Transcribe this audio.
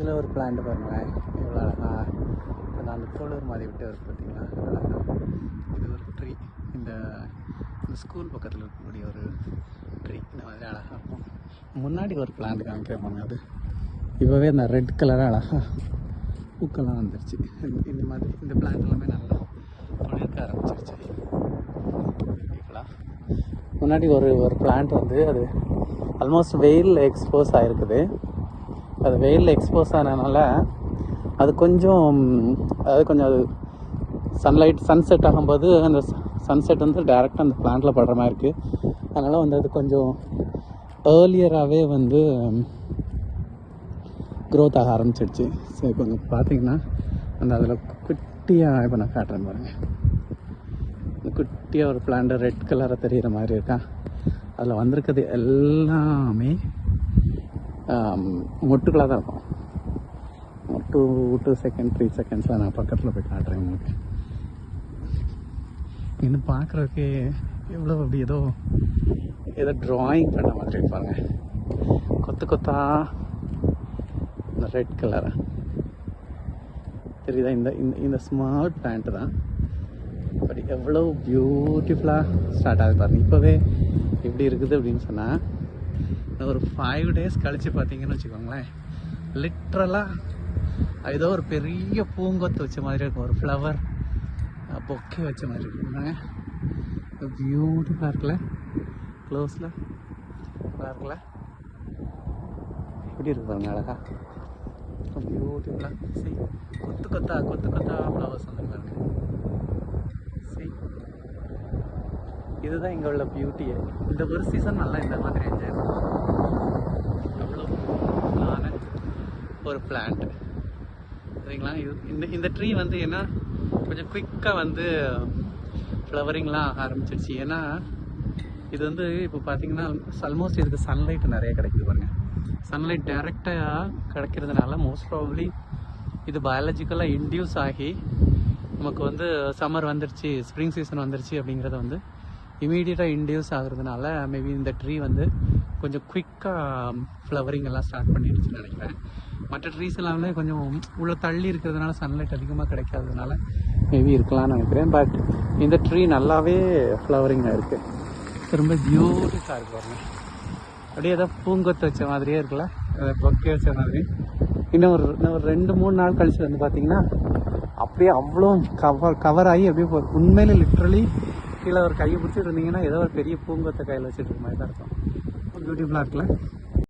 இதில் ஒரு பிளான்ட் பாருங்களேன், எவ்வளோ அழகா. இப்போ நான் அந்த தோளூர் மாதிரி விட்டு வருது பார்த்தீங்களா, அழகா. இது ஒரு ட்ரீ. இந்த ஸ்கூல் பக்கத்தில் இருக்கக்கூடிய ஒரு ட்ரீ. இந்த மாதிரி அழகாக இருக்கும். முன்னாடி ஒரு பிளான்ட் காமிக்கிறேன், அது இப்போவே அந்த ரெட் கலராக அழகாக பூக்கெல்லாம் வந்துருச்சு. இந்த மாதிரி இந்த பிளான்ட் எல்லாமே நல்லா தொழிற்க ஆரம்பிச்சிருச்சு. முன்னாடி ஒரு பிளான்ட் வந்து அது ஆல்மோஸ்ட் வெயிலில் எக்ஸ்போஸ் ஆகிருக்குது. அது வெயிலில் எக்ஸ்போஸ் ஆனதுனால அது கொஞ்சம் அது சன்செட் ஆகும்போது அந்த சன்செட் வந்து டைரெக்டாக அந்த பிளான்ட்டில் படுற மாதிரி இருக்குது. அதனால் வந்து அது கொஞ்சம் ஏர்லியராகவே வந்து க்ரோத் ஆக ஆரம்பிச்சிடுச்சு. சரி, கொஞ்சம் பார்த்தீங்கன்னா அந்த அதில் குட்டியாக இப்போ நான் காட்டுறேன் பாருங்கள். குட்டியாக ஒரு பிளான்ட் ரெட் கலராக தெரிகிற மாதிரி இருக்கா. அதில் வந்திருக்கிறது எல்லாமே மொட்டுக்களாக தான் இருக்கும். 2 செகண்ட் 3 செகண்ட்ஸில் நான் பக்கத்தில் போய் காட்டுறேன் உங்களுக்கு. இன்னும் பார்க்குறதுக்கு எவ்வளோ அப்படி ஏதோ ட்ராயிங் பண்ண மாதிரி இருப்பாங்க. கொத்தா இந்த ரெட் கலராக தெரியுதா. இந்த ஸ்மால் பிளான்ட்டு தான், பட் எவ்வளோ பியூட்டிஃபுல்லாக ஸ்டார்ட் ஆகுது பாருங்கள். இப்போவே எப்படி இருக்குது அப்படின்னு சொன்னால், ஒரு 5 days கழித்து பார்த்தீங்கன்னு வச்சுக்கோங்களேன், லிட்ரலாக ஏதோ ஒரு பெரிய பூங்கொத்து வச்ச மாதிரி இருக்கும். ஒரு ஃப்ளவர் பொக்கே வச்ச மாதிரி இருக்குங்க. பியூட்டிஃபுல்லாக இருக்குல்ல, க்ளோஸில் இருக்குல்ல, எப்படி இருக்கு பாருங்க அழகா, பியூட்டிஃபுல்லாக. சரி, கொத்து கொத்தா ஃப்ளவர்ஸ் வந்து பாருங்க. சரி, இதுதான் இங்கே உள்ள பியூட்டியே. இந்த ஒரு சீசன் நல்லா இந்த மாதிரி என்ஜாய் பண்ணுவோம். அவ்வளோ நான ஒரு பிளான்ட் சரிங்களா. இந்த ட்ரீ வந்து என்ன கொஞ்சம் குயிக்காக வந்து ஃப்ளவரிங்லாம் ஆரம்பிச்சிடுச்சு. ஏன்னா இது வந்து இப்போ பார்த்தீங்கன்னா ஆல்மோஸ்ட் இதுக்கு சன்லைட் நிறைய கிடைக்குது பாருங்கள். சன்லைட் டைரெக்டாக கிடைக்கிறதுனால மோஸ்ட் ப்ராபப்ளி இது பயாலஜிக்கலாக இன்டியூஸ் ஆகி நமக்கு வந்து சம்மர் வந்துருச்சு, ஸ்ப்ரிங் சீசன் வந்துருச்சு அப்படிங்கிறத வந்து இமீடியட்டாக இன்டியூஸ் ஆகுறதுனால மேபி இந்த ட்ரீ வந்து கொஞ்சம் குயிக்காக ஃப்ளவரிங் எல்லாம் ஸ்டார்ட் பண்ணிடுச்சுன்னு நினைக்கிறேன். மற்ற ட்ரீஸ் எல்லாமே கொஞ்சம் உள்ள தள்ளி இருக்கிறதுனால சன்லைட் அதிகமாக கிடைக்காததுனால மேபி இருக்கலாம்னு நினைக்கிறேன். பட் இந்த ட்ரீ நல்லாவே ஃப்ளவரிங்காக இருக்குது. ரொம்ப பியூட்டிஃபுல்லாக இருக்குது பாருங்க. அப்படியே ஏதோ பூங்கொத்து வச்ச மாதிரியே இருக்குல்ல, பொக்கே வச்ச மாதிரி. இன்னும் ஒரு 2-3 நாள் கழிச்சு வந்து பார்த்தீங்கன்னா அப்படியே அவ்வளோ கவர் ஆகி அப்படியே உண்மையிலே லிட்ரலி கீழே ஒரு கையை பிடிச்சிட்டு இருந்தீங்கன்னா ஏதோ ஒரு பெரிய பூங்கொத்தை கையில் வச்சுட்டு இருக்க மாதிரி தான் இருக்கும். பியூட்டிஃபுல்லாக இருக்குல்ல.